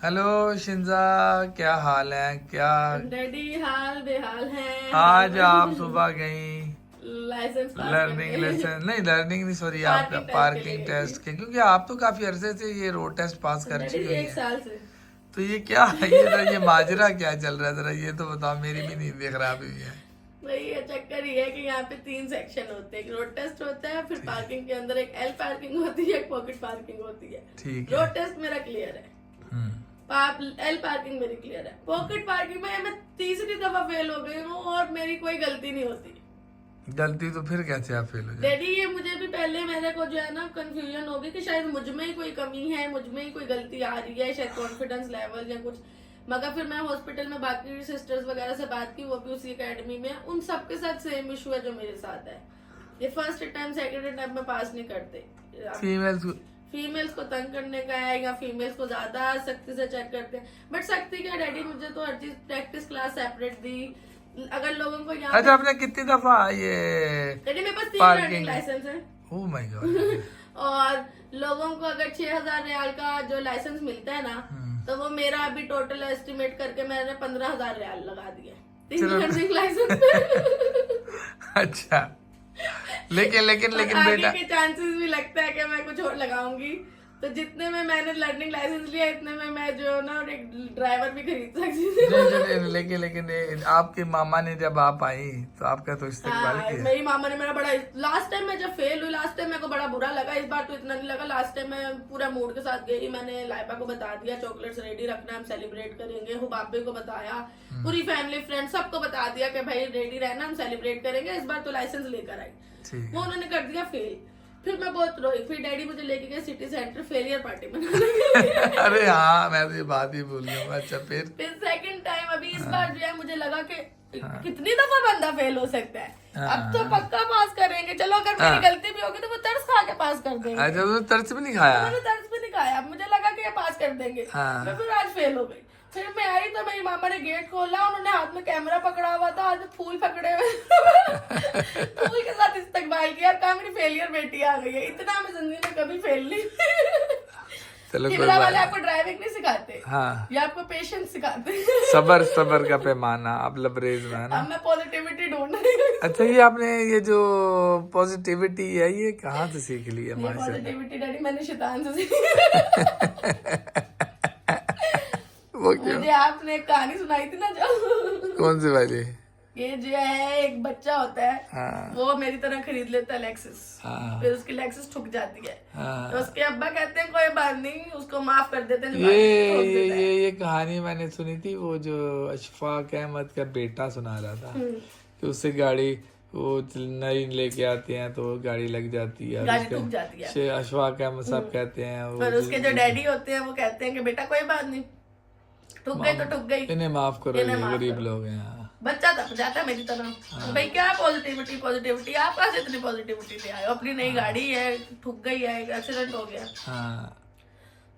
Hello शिंजा, क्या हाल है? क्या डैडी हाल बेहाल है। आज आप सुबह गई लाइसेंस पास लर्निंग करने लेसन? नहीं लर्निंग नहीं, सॉरी, आप पार्किंग टेस्ट के लिए पार्किंग गई थी। टेस्ट के, क्योंकि आप तो काफी अरसे से ये रोड टेस्ट पास कर डैडी चुकी हुई एक हैं। साल से तो ये क्या ये माजरा क्या चल रहा है, जरा ये तो बताओ, मेरी भी नींद खराब हुई है। वही है, चक्कर ये है कि यहाँ पे 3 सेक्शन होते हैं। एक रोड टेस्ट होता है, फिर पार्किंग के अंदर एक एल पार्किंग होती है, एक पॉकेट पार्किंग होती है। ठीक है। रोड टेस्ट मेरा क्लियर है, हम्म। एल पार्किंग मेरी क्लियर है। पॉकेट पार्किंग में मैं तीसरी दफा फेल हो गई हूँ और मेरी कोई गलती नहीं होती। गलती तो फिर कैसे आप फेल हो जाए? डैडी ये मुझे भी पहले मेरे को जो है ना कंफ्यूजन हो गई कि शायद मुझ में ही कोई कमी है, मुझ में ही कोई गलती आ रही है, शायद कॉन्फिडेंस लेवल या कुछ। मगर फिर मैं हॉस्पिटल में बाकी सिस्टर्स वगैरह से बात की, वो भी उसी एकेडमी में, उन सबके साथ सेम इशू है जो मेरे साथ है। ये फर्स्ट टाइम सेकेंड टाइम में पास नहीं करते। फीमेल्स फीमेल्स को तंग करने का है या फीमेल्स को ज्यादा सख्ती से चेक करते हैं। बट सख्ती क्या, डैडी मुझे तो हर चीज प्रैक्टिस क्लास सेपरेट दी। अगर लोगों को यहाँ अच्छा, आपने कितनी दफा ये डैडी मेरे पास 3 Parking लर्निंग लाइसेंस है। Oh my God. और लोगों को अगर 6,000 रियाल का जो लाइसेंस मिलता है ना, तो वो मेरा अभी टोटल एस्टिमेट करके मैंने 15,000 रियाल लगा दिया 3 चलो। लर्निंग लाइसेंस पे। अच्छा, लेकिन लेकिन और लेकिन आगे बेटा, के चांसेस भी लगता है कि मैं कुछ और लगाऊंगी। तो जितने में मैंने लर्निंग लाइसेंस लिया, इतने में मैं जो है ना एक ड्राइवर भी खरीद सकती थी। लेकिन लेकिन आपके मामा ने जब आप आई तो आपका तो इस्तेकबाल हाँ, किया। मेरी मामा ने मेरा बड़ा, लास्ट टाइम मैं जब फेल हुई, लास्ट टाइम मेरे को बड़ा बुरा लगा। इस बार तो इतना नहीं लगा। लास्ट टाइम मैं पूरा मूड के साथ गई, मैंने लाइबा को बता दिया चॉकलेट्स रेडी रखना, हम सेलिब्रेट करेंगे। हुबाबे को बताया, पूरी फैमिली फ्रेंड सबको बता दिया कि भाई रेडी रहना, हम सेलिब्रेट करेंगे। इस बार तो लाइसेंस लेकर आई, ठीक वो है। उन्होंने कर दिया फेल। फिर मैं बहुत रोई, फिर डैडी मुझे लेके गए सिटी सेंटर फेलियर पार्टी मनाने। अरे हाँ, मैं तो ये बात ही भूल गया। अच्छा, फिर सेकंड टाइम अभी इस बार जो है मुझे लगा कि कितनी दफा बंदा फेल हो सकता है, अब तो पक्का पास करेंगे। चलो अगर मेरी गलती भी होगी तो वो तरस खा के पास कर देंगे। अच्छा, तो तरस भी नहीं खाया? मैंने तरस भी नहीं खाया, मुझे लगा कि ये पास कर देंगे। हाँ। मैं फिर आज फेल हो गई। फिर मैं आई तो मेरी मामा ने गेट खोला, उन्होंने हाथ में कैमरा पकड़ा हुआ था, हाथ में फूल पकड़े हुए फूल के साथ इस्तकबाल किया, कहा मेरी फेलियर बेटी आ गई है। इतना मैं जिंदगी में कभी फेल नहीं। चलो, कोई शिमला वाले बात आपको ड्राइविंग नहीं सिखाते, हाँ, ये आपको पेशेंस सिखाते। सबर का पैमाना आप लबरेज में है ना। अब मैं पॉजिटिविटी ढूंढ रही हूँ। अच्छा, ये आपने ये जो पॉजिटिविटी है ये कहाँ से सीख ली है? ये माशाल्लाह। पॉजिटिविटी डैडी मैंने शैतान से सीखी। वो क्यों? मुझे आपने एक कहानी सुनाई थी ना, जो कौन सी वाली? ये जो है एक बच्चा होता है, हाँ। वो मेरी तरह खरीद लेता है लेक्सस, हाँ। फिर उसकी लेक्सस ठुक जाती है। हाँ। तो उसके अब्बा कहते हैं कोई बात नहीं, उसको माफ कर देते हैं। ये कहानी मैंने सुनी थी, वो जो अशफाक अहमद का बेटा सुना रहा था कि उससे गाड़ी वो नई लेके आते हैं तो गाड़ी लग जाती है, गाड़ी ठुक जाती है। अशफाक अहमद साहब कहते हैं और उसके जो डैडी होते हैं वो कहते हैं कि बेटा कोई बात नहीं, ठुक गई तो ठुक गई, इन्हें माफ करो, इन्हें ये माफ गरीब करो। लोग हैं। हाँ। बच्चा तब जाता है मेरी तरह। भाई क्या पॉजिटिविटी आप कहाँ से इतनी पॉजिटिविटी ले आए हो? अपनी नई गाड़ी है, ठुक गई है, एक्सीडेंट हो गया। हाँ।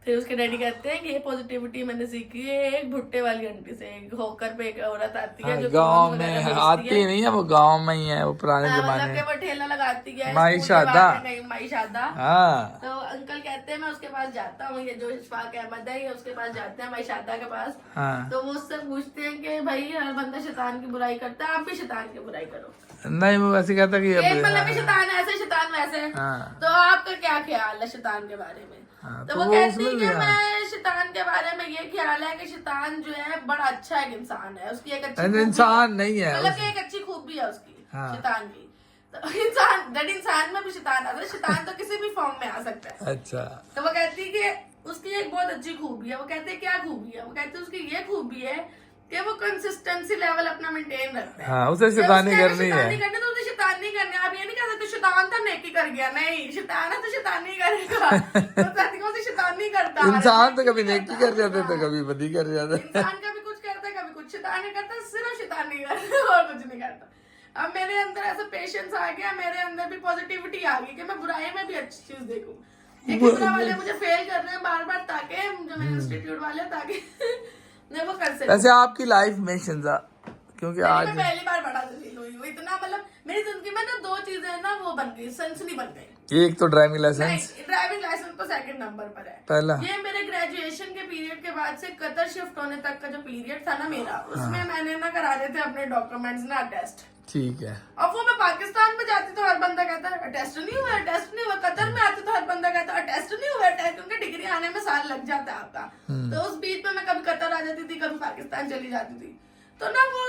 फिर उसके डैडी कहते हैं कि ये पॉजिटिविटी मैंने सीखी है एक भुट्टे वाली आंटी से। एक होकर पे एक औरत आती है जो गांव कॉर्न्स में वगैरह आती बेचती है। नहीं है, वो गांव में ही है, वो पुराने हाँ, जमाने मतलब कि वो ठेला लगाती है माई स्कूल के शादा। बाहर कहीं, माई शादा। हाँ। तो अंकल कहते हैं मैं उसके पास जाता हूँ, ये जो इशफाक अहमद है ये उसके पास जाते हैं, माई शादा के पास। हाँ। तो वो उससे पूछते हैं कि भाई हर बंदा शैतान की बुराई करता है, आप भी शैतान की बुराई करो। नहीं, वो ऐसे कहता कि एक मतलब कि शैतान ऐसे शैतान वैसे। हाँ। तो आपका क्या ख्याल है शैतान के बारे में? हाँ, तो तो वो वो कहती है उसमें कि भी, हाँ। मैं शैतान के बारे में ये ख्याल है कि शैतान जो है बड़ा अच्छा एक इंसान है, उसकी एक अच्छी इंसान नहीं है, मतलब कि एक अच्छी खूबी है उसकी, हाँ। शैतान की। तो इंसान में भी शैतान आता है, शैतान तो किसी भी फॉर्म में आ सकता है। अच्छा। तो वो कहती है कि उसकी एक बहुत अच्छी खूबी है। वो कहते हैं क्या खूबी है? वो कहते हैं उसकी ये खूबी है कि वो कंसिस्टेंसी लेवल अपना मेंटेन रखता है। हाँ, उसे शैतानी करनी है। शैतानी करनी तो उसे शैतानी करनी है। आप ये नहीं कह सकते शैतान था नेकी कर गया, नहीं, शैतान है तो शैतानी करेगा। तो कहती है उसे शैतानी करता है। इंसान तो कभी नेकी कर जाते तो कभी बदी कर जाते। इंसान कभी कुछ करता है, कभी कुछ शैतानी करता है, सिर्फ शैतानी करता है और कुछ नहीं करता। अब मेरे अंदर ऐसा पेशेंस आ गया, मेरे अंदर भी पॉजिटिविटी आ गई कि मैं बुराई में भी अच्छी चीज देखूं। ये कितना वाले मुझे फेल कर रहे हैं बार बार, ताकि जो मेरे इंस्टीट्यूट वाले, ताकि मैं वो कर सकूं। वैसे आपकी लाइफ में शिंजा, क्योंकि आज मैं पहली बार बड़ा जलील हुई हूँ इतना, मतलब मेरी जिंदगी में ना 2 चीजें ना वो बन गई, सनसनी बन गई। एक तो ड्राइविंग लाइसेंस, ड्राइविंग लाइसेंस तो सेकंड नंबर पर है। पहला ये मेरे ग्रेजुएशन के पीरियड के बाद से कतर शिफ्ट होने तक का जो पीरियड था ना मेरा, उसमें मैंने ना कराने थे अपने डॉक्यूमेंट्स ना अटेस्ट। ठीक है। अब वो मैं पाकिस्तान में जाती तो हर बंदा कहता है अटेस्ट नहीं हुआ, अटेस्ट नहीं हुआ। कतर में आती तो हर बंदा कहता अटेस्ट नहीं हुआ, अटेस्ट, क्योंकि डिग्री आने में साल लग जाता है आपका। तो उस बीच में मैं कभी कतर आ जाती थी, कभी पाकिस्तान चली जाती थी, तो ना वो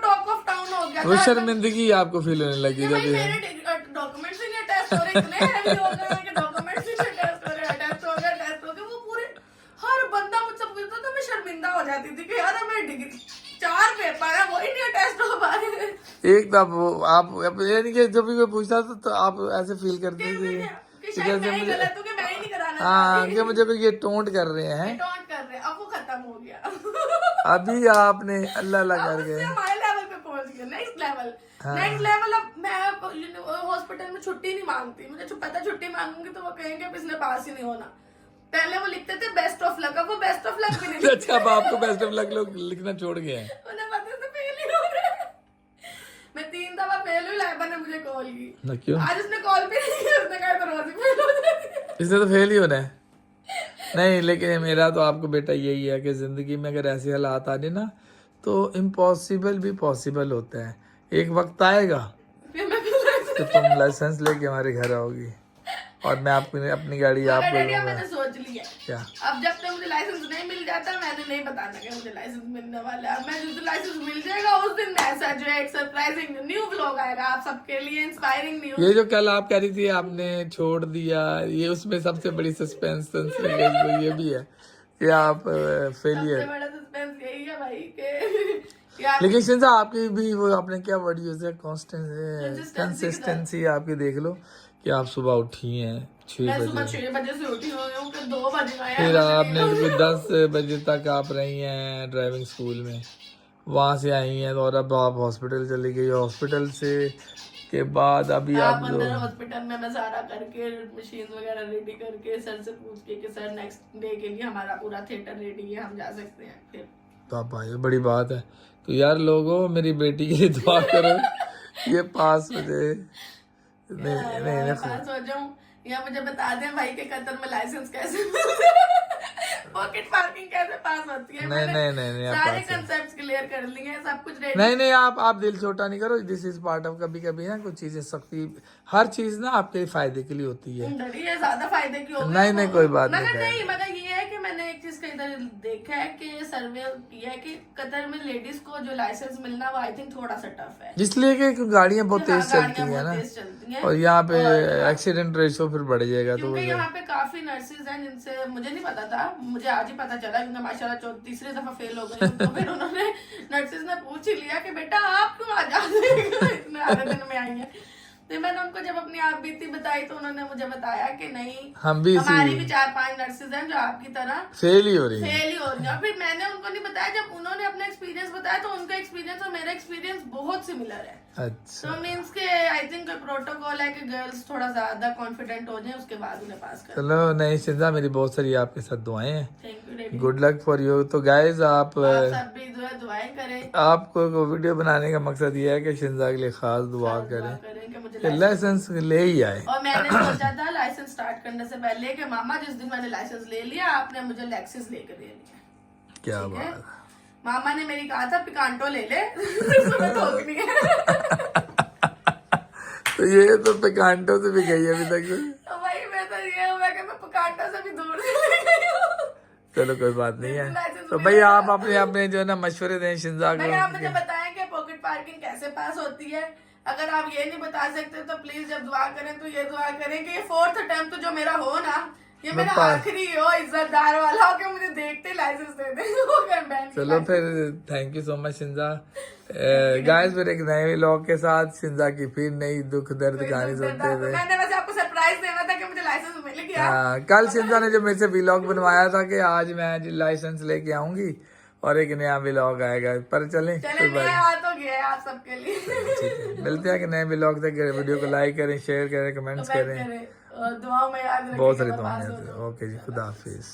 टॉक ऑफ टाउन हो गया। वो शर्मिंदगी आपको फील होने लगी जब ये मेरे डॉक्यूमेंट्स ही नहीं अटेस्ट हो रहे, इतने हैवी हो गए कि डॉक्यूमेंट्स ही नहीं अटेस्ट हो रहे, अटेस्ट हो गए, अटेस्ट हो गए। वो पूरे हर बंदा मुझसे पूछता था, मैं शर्मिंदा हो जाती थी कि यार मेरी डिग्री 4 पेपर है, वही नहीं अटेस्ट हो पा रहे। एक दम वो आप यानी कि जब भी कोई पूछता था तो आप ऐसे फील करते थे कि शायद मैं ही गलत हूँ कि मैं ही नहीं कराना हाँ कि मुझे कोई ये टोंट कर रहे हैं। टॉन्ट कर रहे हैं। अब वो खत्म हो गया। अभी आपने अल्लाह अल्लाह अब करके उससे हमारे लेवल पे पहुंच गए, नेक्स्ट लेवल। नेक्स्ट लेवल अब मैं हॉस्पिटल में छुट्टी नहीं मांगती, मुझे पता छुट्टी मांगूंगी तो वो कहेंगे अब इसने पास ही नहीं होना। पहले वो लिखते थे बेस्ट ऑफ लक, अब वो बेस्ट ऑफ लक भी नहीं लिखते। अच्छा अब आपको बेस्ट ऑफ लक लोग लिखना छोड़ गए हैं। उन्हें पता था फेल ही हो रहा है। मैं 3 दफा फेल हुई, लाइबा ने मुझे कॉल की। ना क्यों? आज उसने कॉल भी नहीं की, उसने कहा तो रोज ही फेल हो जाती। इसने तो फेल ही होना है। नहीं लेकिन मेरा तो आपको बेटा यही है कि जिंदगी में अगर ऐसे हालात आ जाए ना तो इम्पॉसिबल भी पॉसिबल होता है। एक वक्त आएगा तो तुम लाइसेंस लेके हमारे घर आओगी और मैं आपको अपनी गाड़ी आपको दूंगा। मैंने सोच लिया क्या? अब जब तक मुझे लाइसेंस नहीं मिल जाता मैंने नहीं बताना कि मुझे लाइसेंस मिलने वाला है। मैं जिस दिन लाइसेंस मिल जाएगा उस दिन ऐसा जो है एक सरप्राइजिंग न्यू व्लॉग आएगा आप सबके लिए, इंस्पायरिंग न्यू। ये जो कल आप कह रही थी आपने छोड़ दिया, ये उसमें सबसे बड़ी सस्पेंस ये भी है कि आप फेलियर। सबसे बड़ा सस्पेंस यही है भाई के लेकिन शिंजा आपकी भी वो आपने क्या वर्ड यूज है, कंसिस्टेंसी आपकी देख लो कि आप सुबह उठी हैं 6 मैं बजे, सुबह 6 बजे से उठी हुई हूँ, फिर 2 बजे आया, फिर आपने 10 बजे तक आप रही हैं ड्राइविंग स्कूल में, वहाँ से आई हैं और अब आप हॉस्पिटल चली गई। हॉस्पिटल से के बाद अभी आप जो अंदर हॉस्पिटल में मैं सारा करके मशीन वगैरह रेडी करके सर से पूछ के कि सर नेक्स्ट डे के लिए हमारा पूरा थिएटर रेडी है, हम जा सकते हैं। फिर तो आप आए, बड़ी बात है। तो यार लोगों मेरी बेटी के लिए दुआ करो ये पास हो जाए। नहीं पास हो जाऊं या मुझे बता दें भाई के कतर में लाइसेंस कैसे पॉकेट पार्किंग कैसे पास होती है। नहीं सारे कंसेप्ट्स क्लियर कर लिए हैं, सब कुछ रेडी। नहीं आप दिल छोटा नहीं करो। दिस इज पार्ट ऑफ, कभी कभी ना कुछ चीजें सख्ती, हर चीज ना आपके फायदे के लिए होती है। ये ज्यादा फायदे की होगी। नहीं कोई बात नहीं मगर ये है कि मैंने एक चीज का इधर देखा है कि सर्वे किया है कि कतर में लेडीज को जो लाइसेंस मिलना वो आई थिंक थोड़ा सा टफ है, इसलिए कि गाड़ियां बहुत तेज चलती है ना, और यहाँ पे एक्सीडेंट रेशो फिर बढ़ जाएगा। तो यहाँ पे काफी नर्सेज हैं जिनसे मुझे नहीं पता था, मुझे आज ही पता चला क्योंकि माशाल्लाह तीसरी दफा फेल हो गई। तो फिर उन्होंने नर्सेज ने पूछ ही लिया कि बेटा आप क्यों आ जाते इतने आधे दिन में आई है। तो मैंने उनको जब अपनी आप बीती बताई तो उन्होंने मुझे बताया कि नहीं हम भी हमारी भी 4-5 नर्सेज हैं जो आपकी तरह फेल ही हो रही है। फिर मैंने उनको नहीं बताया, जब उन्होंने अपना एक्सपीरियंस बताया तो उनका एक्सपीरियंस और मेरा एक्सपीरियंस बहुत सिमिलर है। अच्छा तो मीन्स के आई थिंक प्रोटोकॉल है कि गर्ल्स थोड़ा ज्यादा कॉन्फिडेंट हो जाए उसके बाद उन्हें पास कर। चलो नहीं शिंजा मेरी बहुत सारी आपके साथ दुआएं हैं। Thank you, good luck for you. तो गाइज आप सब भी दुआएं करें। आपको वीडियो बनाने का मकसद ये है कि शिंजा के लिए खास दुआ करें कि लाइसेंस ले ही आए। और मैंने सोचा था लाइसेंस स्टार्ट करने से पहले कि मामा जिस दिन मैंने लाइसेंस ले लिया आपने मुझे लेक्सिस लेकर दे दिया। क्या बात। मामा ने मेरी कहा था पिकांटो ले ले तुम्हें ठोकनी है। तो ये तो पिकांटो से भी गई अभी तक। तो वही मैं तो ये हुआ कि मैं पिकांटो से भी दूर चली गई हूँ। चलो कोई बात नहीं है। तो भाई आप अपने जो है ना मशवरे दें शिंजा को। आप मुझे बताएं कि पॉकेट पार्किंग कैसे पास होती है। अगर आप ये नहीं बता सकते तो प्लीज जब दुआ करें तो ये दुआ करें कि ये 4th अटेम्प्ट जो मेरा हो ना ये मेरा आखिरी हो, इज्जतदार वाला हो कि मुझे देखते लाइसेंस दे दे। चलो फिर थैंक यू सो मच शिंजा। गाइस फिर एक नए व्लॉग के साथ शिंजा की फिर नई दुख दर्द कहानी सुनते हुए। मैंने वैसे आपको सरप्राइज देना था कि मुझे लाइसेंस मिल गया। हाँ कल शिंजा ने जो मेरे से व्लॉग बनवाया था कि आज मैं लाइसेंस लेके आऊंगी और एक नया व्लॉग आएगा, पर चलें तो गया आप सबके लिए। ठीक है मिलते हैं कि नए व्लॉग तक। वीडियो को लाइक करें, शेयर करें, कमेंट्स करें, दुआओं में याद रखें। बहुत सारी दुआएं। ओके जी, खुदा हाफिज।